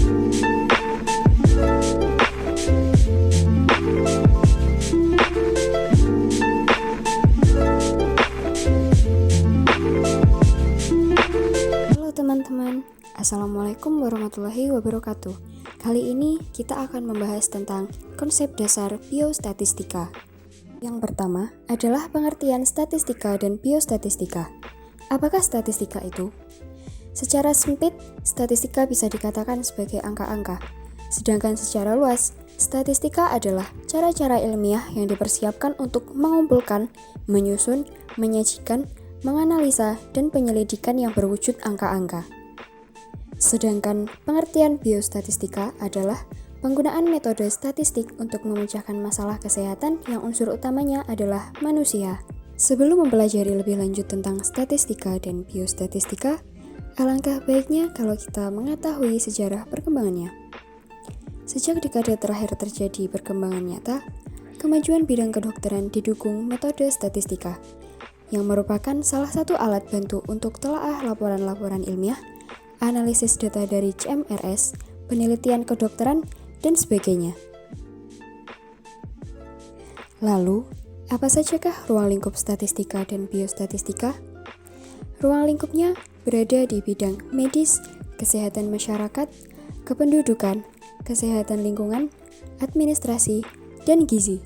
Halo teman-teman, Assalamualaikum warahmatullahi wabarakatuh. Kali ini kita akan membahas tentang konsep dasar biostatistika. Yang pertama adalah pengertian statistika dan biostatistika. Apakah statistika itu? Secara sempit, statistika bisa dikatakan sebagai angka-angka. Sedangkan secara luas, statistika adalah cara-cara ilmiah yang dipersiapkan untuk mengumpulkan, menyusun, menyajikan, menganalisa, dan penyelidikan yang berwujud angka-angka. Sedangkan pengertian biostatistika adalah penggunaan metode statistik untuk memecahkan masalah kesehatan yang unsur utamanya adalah manusia. Sebelum mempelajari lebih lanjut tentang statistika dan biostatistika, alangkah baiknya kalau kita mengetahui sejarah perkembangannya. Sejak dekade terakhir terjadi perkembangan nyata, kemajuan bidang kedokteran didukung metode statistika, yang merupakan salah satu alat bantu untuk telaah laporan-laporan ilmiah, analisis data dari CMRS, penelitian kedokteran, dan sebagainya. Lalu, apa sajakah ruang lingkup statistika dan biostatistika? Ruang lingkupnya berada di bidang medis, kesehatan masyarakat, kependudukan, kesehatan lingkungan, administrasi, dan gizi.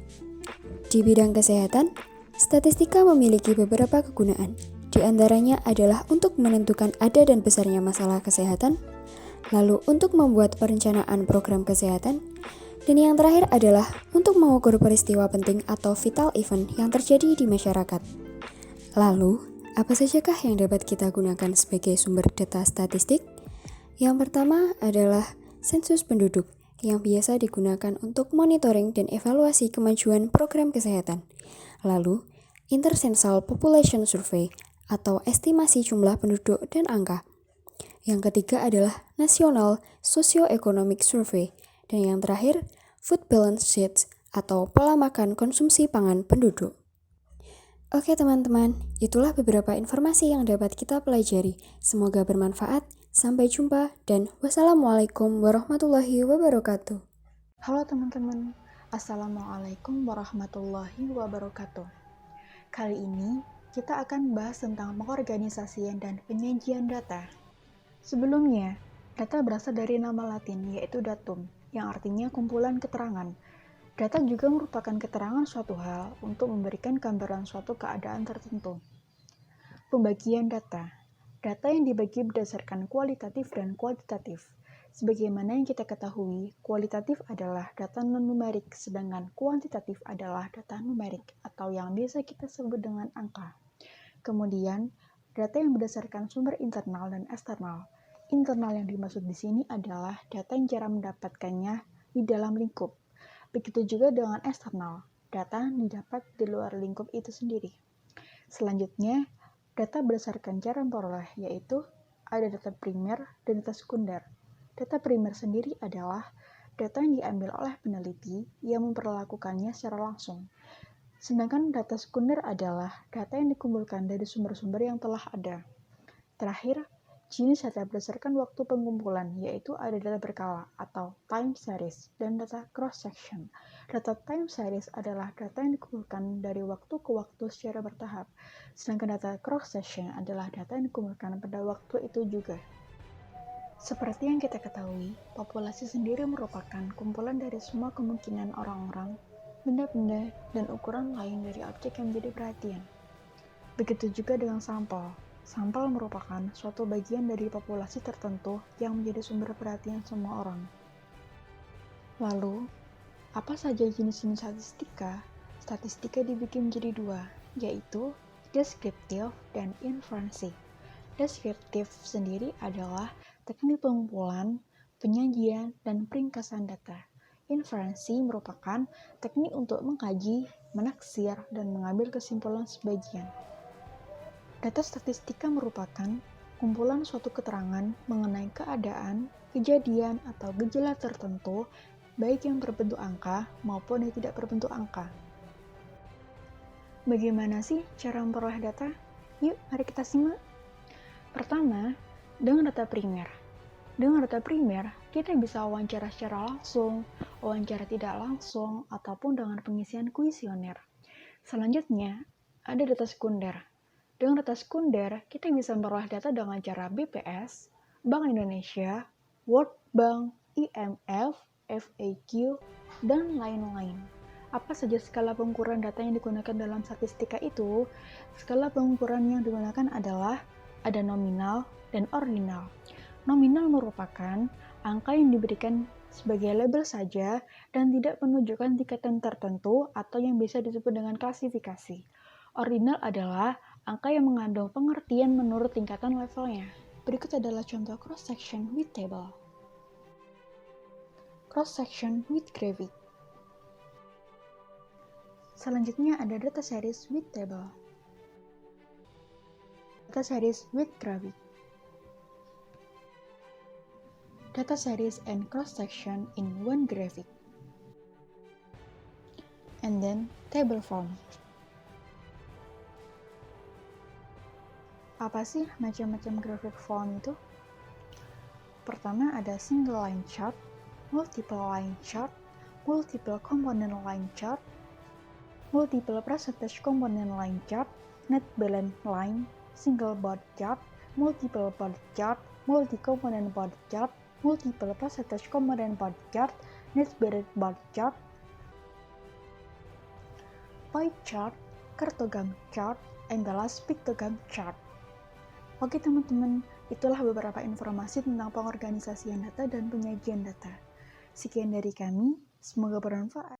Di bidang kesehatan, statistika memiliki beberapa kegunaan, di antaranya adalah untuk menentukan ada dan besarnya masalah kesehatan, lalu untuk membuat perencanaan program kesehatan, dan yang terakhir adalah untuk mengukur peristiwa penting atau vital event yang terjadi di masyarakat. Lalu, apa sajakah yang dapat kita gunakan sebagai sumber data statistik? Yang pertama adalah sensus penduduk, yang biasa digunakan untuk monitoring dan evaluasi kemajuan program kesehatan. Lalu, Intercensal Population Survey atau estimasi jumlah penduduk dan angka. Yang ketiga adalah National Socio-Economic Survey. Dan yang terakhir, Food Balance Sheets atau pola makan konsumsi pangan penduduk. Oke teman-teman, itulah beberapa informasi yang dapat kita pelajari. Semoga bermanfaat. Sampai jumpa dan wassalamualaikum warahmatullahi wabarakatuh. Halo teman-teman, Assalamualaikum warahmatullahi wabarakatuh. Kali ini kita akan bahas tentang pengorganisasian dan penyajian data. Sebelumnya, data berasal dari nama Latin yaitu datum, yang artinya kumpulan keterangan. Data juga merupakan keterangan suatu hal untuk memberikan gambaran suatu keadaan tertentu. Pembagian data. Data yang dibagi berdasarkan kualitatif dan kuantitatif. Sebagaimana yang kita ketahui, kualitatif adalah data non-numerik, sedangkan kuantitatif adalah data numerik, atau yang biasa kita sebut dengan angka. Kemudian, data yang berdasarkan sumber internal dan eksternal. Internal yang dimaksud di sini adalah data yang cara mendapatkannya di dalam lingkup. Begitu juga dengan eksternal, data didapat di luar lingkup itu sendiri. Selanjutnya, data berdasarkan cara memperoleh, yaitu ada data primer dan data sekunder. Data primer sendiri adalah data yang diambil oleh peneliti yang memperlakukannya secara langsung. Sedangkan data sekunder adalah data yang dikumpulkan dari sumber-sumber yang telah ada. Terakhir, jenis data berdasarkan waktu pengumpulan, yaitu ada data berkala atau time series dan data cross-section. Data time series adalah data yang dikumpulkan dari waktu ke waktu secara bertahap, sedangkan data cross-section adalah data yang dikumpulkan pada waktu itu juga. Seperti yang kita ketahui, populasi sendiri merupakan kumpulan dari semua kemungkinan orang-orang, benda-benda, dan ukuran lain dari objek yang menjadi perhatian. Begitu juga dengan sampel. Sampel merupakan suatu bagian dari populasi tertentu yang menjadi sumber perhatian semua orang. Lalu, apa saja jenis-jenis statistika? Statistika dibagi menjadi dua, yaitu deskriptif dan inferensi. Deskriptif sendiri adalah teknik pengumpulan, penyajian, dan peringkasan data. Inferensi merupakan teknik untuk mengkaji, menaksir, dan mengambil kesimpulan sebagian. Data statistika merupakan kumpulan suatu keterangan mengenai keadaan, kejadian, atau gejala tertentu, baik yang berbentuk angka maupun yang tidak berbentuk angka. Bagaimana sih cara memperoleh data? Yuk, mari kita simak. Pertama, dengan data primer. Dengan data primer, Kita bisa wawancara secara langsung, wawancara tidak langsung, ataupun dengan pengisian kuesioner. Selanjutnya, ada data sekunder. Dengan data sekunder, kita bisa memperoleh data dengan cara BPS, Bank Indonesia, World Bank, IMF, FAQ, dan lain-lain. Apa saja skala pengukuran data yang digunakan dalam statistika itu? Skala pengukuran yang digunakan adalah ada nominal dan ordinal. Nominal merupakan angka yang diberikan sebagai label saja dan tidak menunjukkan tingkatan tertentu atau yang bisa disebut dengan klasifikasi. Ordinal adalah angka yang mengandung pengertian menurut tingkatan levelnya. Berikut adalah contoh cross-section with table. Cross-section with graphic. Selanjutnya ada data series with table. Data series with graphic. Data series and cross-section in one graphic. And then table form. Apa sih macam-macam graphic form itu? Pertama ada single line chart, multiple line chart, multiple component line chart, multiple percentage component line chart, net balance line, single bar chart, multiple bar chart, multi-component bar chart, multiple percentage component bar chart, net balance bar chart, pie chart, cartogram chart, and the last pictogram chart. Oke teman-teman, itulah beberapa informasi tentang pengorganisasian data dan penyajian data. Sekian dari kami, semoga bermanfaat.